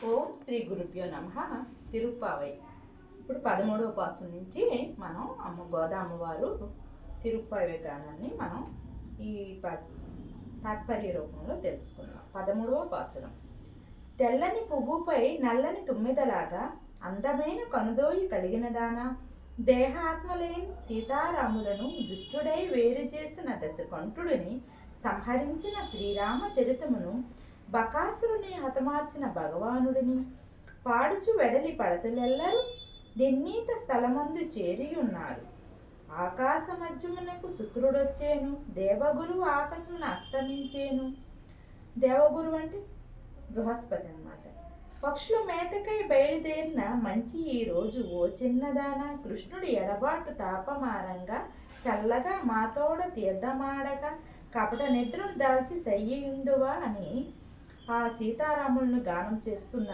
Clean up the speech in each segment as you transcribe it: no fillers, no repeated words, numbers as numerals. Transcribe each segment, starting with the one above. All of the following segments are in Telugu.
ఓం శ్రీ గురుభ్యో నమః. తిరుప్పావై. ఇప్పుడు 13వ పాసుల నుంచి మనం గోదామ్మవారు తిరుప్పావై గానాన్ని మనం ఈ తాత్పర్య రూపంలో తెలుసుకుందాం. 13వ పాసురం. తెల్లని పువ్వుపై నల్లని తుమ్మెదలాగా అందమైన కనుదోయి కలిగినదానా, దేహాత్మలేని సీతారాములను దుష్టుడై వేరు చేసిన దశకంఠుడిని సంహరించిన శ్రీరామ చరితమును, బకాసురుని హతమార్చిన భగవానుడిని పాడుచు వెడలి పడతులెల్లరూ నిర్ణీత స్థలమందు చేరియున్నారు. ఆకాశ మధ్యమునకు శుక్రుడొచ్చేను, దేవగురువు ఆకాశమున అస్తమించేను. దేవగురువు అంటే బృహస్పతి అన్నమాట. పక్షుల మేతకై బయలుదేరిన మంచి ఈ రోజు ఓ చిన్నదాన, కృష్ణుడి ఎడబాటు తాపమారంగా చల్లగా మాతోడ తీర్థమాడక కపట నిద్రను దాల్చి సయ్యుందువా అని ఆ సీతారాములను గానం చేస్తున్న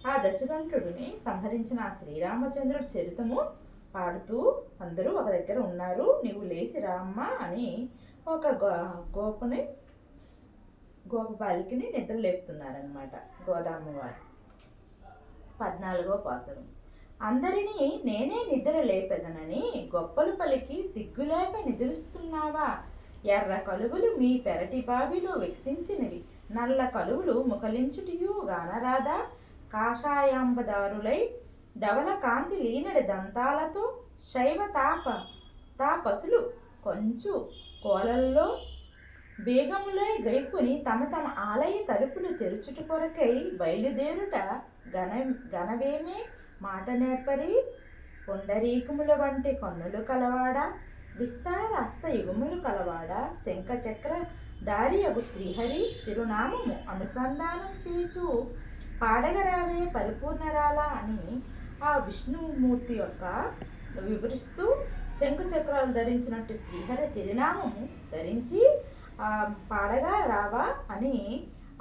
ఆ దశకంఠుడిని సంహరించిన ఆ శ్రీరామచంద్రుడి చరితము పాడుతూ అందరూ ఒక దగ్గర ఉన్నారు, నీవు లేచి రామ్మా అని ఒక గోప బాలికని నిద్ర లేపుతున్నారనమాట గోదామ్మవారు. 14వ పాసురం. అందరినీ నేనే నిద్ర లేపెదనని గొప్పలు పలికి సిగ్గులేక నిద్రిస్తున్నావా, ఎర్ర కలువులు మీ పెరటి బావిలో వికసించినవి, నల్ల కలువులు ముఖలించుటియు గానరాదా, కాషాయాంబదారులై ధవల కాంతి లీనడి దంతాలతో శైవ తాపసులు కొంచు కోలల్లో బేగములై గైపుని తమ తమ ఆలయ తలుపులు తెరుచుట కొరకై బయలుదేరుట గనవేమే మాట నేర్పరి, పుండరీకముల వంటి కన్నులు కలవాడ, విస్తార హస్త యుగములు కలవాడ, శంఖ చక్ర దారియగు శ్రీహరి తిరునామము అనుసంధానం చేచు పాడగరావే పరిపూర్ణరాల అని ఆ విష్ణుమూర్తి యొక్క వివరిస్తూ శంఖ చక్రాలు ధరించినట్టు శ్రీహరి తిరునామము ధరించి పాడగా రావా అని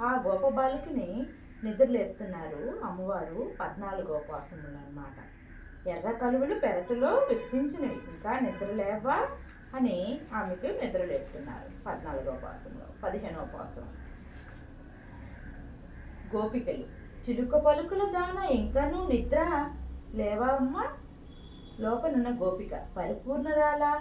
ఆ గోపబాలికని నిద్రలేపుతున్నారు అమ్మవారు. 14వ పాసుములు అన్నమాట. ఎర్ర కలువలు పెరటులో వికసించినవి, ఇంకా నిద్రలేవా అని ఆమెకు నిద్రలేపుతున్నారు 14వ పాసంలో. 15వ పాసం. గోపికలు. చిలుక పలుకుల దాన ఇంకనూ నిద్ర లేవమ్మ, లోపనున్న గోపిక పరిపూర్ణరాలా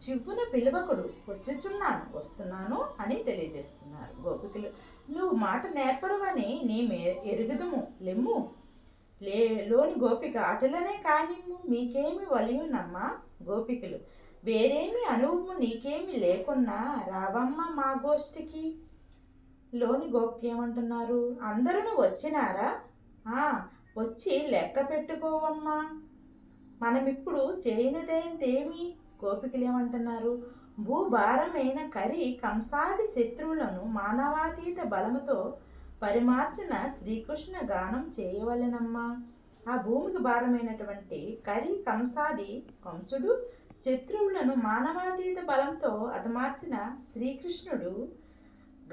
చివ్వున పిలువకుడు వచ్చుచున్నాను వస్తున్నాను అని తెలియజేస్తున్నారు గోపికలు. నువ్వు మాట నేర్పరువని నీ ఎరుగుదుము లెమ్ము లోని గోపిక అటులనే కానిమ్ము, మీకేమి వలియునమ్మా గోపికలు, వేరేమి అనుభవము నీకేమి లేకున్నా రావమ్మ మా గోష్ఠికి. లోని గోపిక ఏమంటున్నారు, అందరూ వచ్చినారా, వచ్చి లెక్క పెట్టుకోవమ్మా, మనమిప్పుడు చేయనిదేంతేమి. గోపికలు ఏమంటున్నారు, భూభారమైన కరి కంసాది శత్రువులను మానవాతీత బలముతో పరిమార్చిన శ్రీకృష్ణ గానం చేయవలెనమ్మా. ఆ భూమికి భారమైనటువంటి కరి కంసాది కంసుడు శత్రువులను మానవాతీత బలంతో అతమార్చిన శ్రీకృష్ణుడు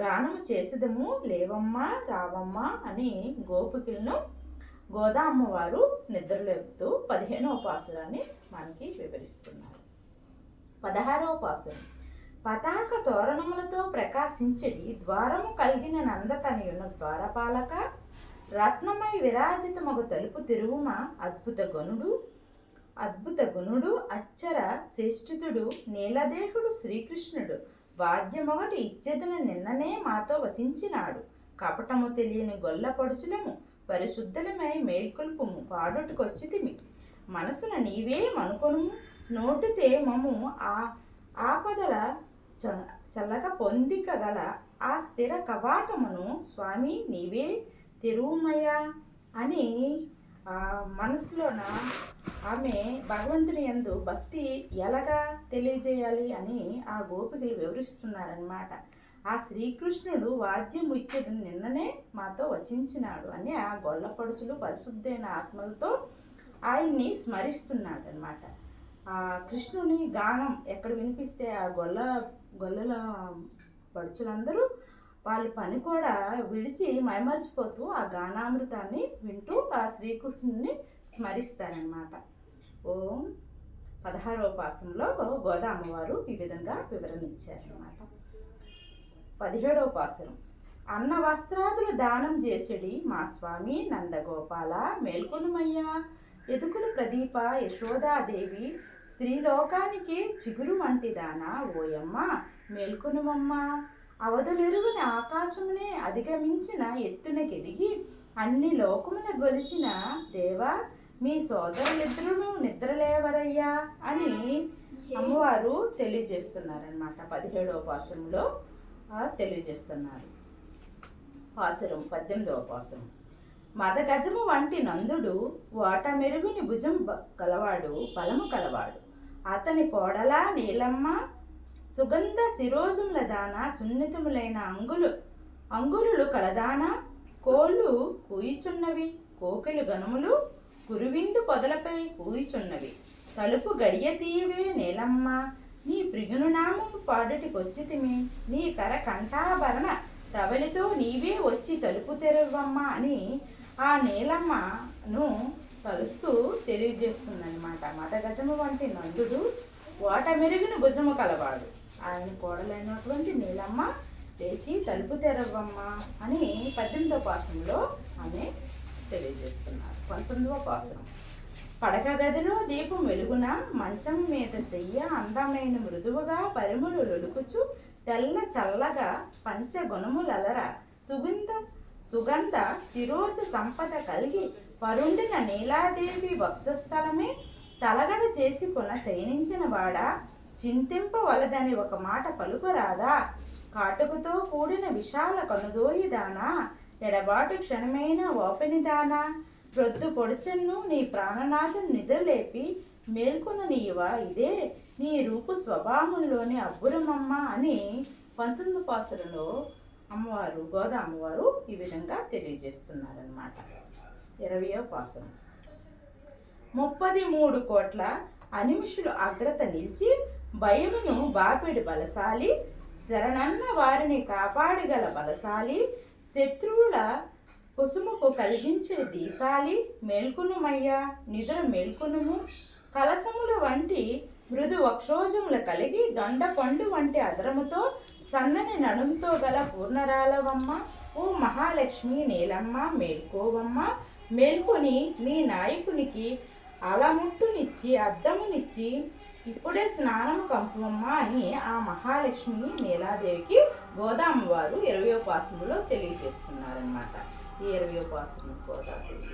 గానము చేసేదము లేవమ్మా రావమ్మా అని గోపికలను గోదామ్మవారు నిద్రలేపుతూ 15వ పాసురాన్ని మనకి వివరిస్తున్నారు. 16వ పాసురం. పతాక తోరణములతో ప్రకాశించడి ద్వారము కలిగిన నందతనయున ద్వారపాలక, రత్నమై విరాజితమగు తలుపు తిరువుమ అద్భుత గుణుడు అచ్చర శ్రేష్ఠితుడు నీలదేహుడు శ్రీకృష్ణుడు, వాద్యమొగటి ఇచ్చేదన నిన్ననే మాతో వసించినాడు, కపటము తెలియని గొల్ల పడుచులము పరిశుద్ధులమై మేల్కొల్పుము పాడుటకొచ్చితిమి, మనసున నీవే మనుకొను నోటితే మము ఆపదల చల్లక పొందికగల ఆ స్థిర కవాటమును స్వామి నీవే తెరువుమయ్యా అని మనసులోన ఆమె భగవంతుని యందు భక్తి ఎలాగా తెలియజేయాలి అని ఆ గోపికలు వివరిస్తున్నారనమాట. ఆ శ్రీకృష్ణుడు వాద్యం ఇచ్చేది నిన్ననే మాతో వచించినాడు అని ఆ గొల్ల పడుసులు పరిశుద్ధైన ఆత్మలతో ఆయన్ని స్మరిస్తున్నాడు అనమాట. ఆ కృష్ణుని గానం ఎక్కడ వినిపిస్తే ఆ గొల్లల పడుచులందరూ వాళ్ళ పని కూడా విడిచి మైమర్చిపోతూ ఆ గానామృతాన్ని వింటూ ఆ శ్రీకృష్ణుని స్మరిస్తారనమాట. 16వ పాసంలో గోదామ్మవారు ఈ విధంగా వివరణ ఇచ్చారనమాట. 17వ పాసురం. అన్న వస్త్రాదులు దానం చేసిడి మా స్వామి నందగోపాల మేల్కొనుమయ్యా. ఎదుకులు ప్రదీప యశోదాదేవి స్త్రీలోకానికి చిగురు వంటిదానా ఓయమ్మ మేల్కొనుమమ్మ. అవధులెరుగుని ఆకాశమునే అధిగమించిన ఎత్తునకెదిగి అన్ని లోకముల గొలిచిన దేవా మీ సోదరులిద్దరూ నిద్రలేవరయ్యా అని అమ్మవారు తెలియజేస్తున్నారనమాట. 17వ పాసురంలో తెలియజేస్తున్నారు. పాసురం 18వ పాసురం. మదగజము వంటి నందుడు ఓట మెరుగుని భుజం కలవాడు బలము కలవాడు. అతని కోడల నీలమ్మ సుగంధ శిరోజముల దాన సున్నితములైన అంగురులు కలదాన. కోళ్ళు కూయిచున్నవి, కోకిలు గనుములు కురువిందు పొదలపై కూయిచున్నవి. తలుపు గడియ తీయవే నీలమ్మ, నీ ప్రిగును నామము పాడుటికొచ్చితిమి. నీ కర కంఠాభరణ రవలితో నీవే వచ్చి తలుపు తెరవమ్మ అని ఆ నీలమ్మను తలుస్తూ తెలియజేస్తుందన్నమాట. మదగజము వంటి నందుడు ఓట మెరుగున భుజము కలవాడు. ఆయన కోడలైనటువంటి నీలమ్మ లేచి తలుపు తెరవమ్మ అని 18వ పాసంలో ఆమె తెలియజేస్తున్నారు. 19వ పాసనం. పడక గదిలో దీపం వెలుగున మంచం మీద చెయ్య అందమైన మృదువుగా పరిములు లొలుకుచు తెల్ల చల్లగా పంచగుణములలర సుగంధ శిరోజ సంపద కలిగి పరుండిన నీలాదేవి వక్షస్థలమే తలగడ చేసి శయనించిన వాడా చింతింపవలదని ఒక మాట పలుకురాదా. కాటుకుతో కూడిన విశాల కనుదోయిదానా, ఎడబాటు క్షణమైన ఓపెనిదానా. రొద్దు పొడిచెన్ను నీ ప్రాణనాథం నిద్రలేపి మేల్కొను నీవా ఇదే నీ రూపు స్వభావంలోని అబ్బురమమ్మ అని 19వ పాసురంలో అమ్మవారు గోదా అమ్మవారు ఈ విధంగా తెలియజేస్తున్నారన్నమాట. 20వ పాసురం. 33 కోట్ల అనిమిషులు అగ్రత నిలిచి భయమును బాపిడి బలశాలి, శరణన్న వారిని కాపాడగల బలశాలి, శత్రువుల కుసుముకు కలిగించే దీశాలి. మేల్కొనుమయ్యా నిద్ర మేల్కొనుము. కలసముల వంటి మృదు వక్షోజముల కలిగి దొండ పండు వంటి అదరముతో సన్నని నడుముతో గల పూర్ణరాలవమ్మ ఓ మహాలక్ష్మి నీలమ్మ మేల్కోవమ్మ. మేల్కొని మీ నాయకునికి అలముట్టునిచ్చి అద్దమునిచ్చి ఇప్పుడే స్నానము కంపవమ్మ అని ఆ మహాలక్ష్మి నీలాదేవికి గోదామ్మవారు 20వ పాసములో తెలియజేస్తున్నారనమాట. ఈ 20వ పాసము గోదాదేవి.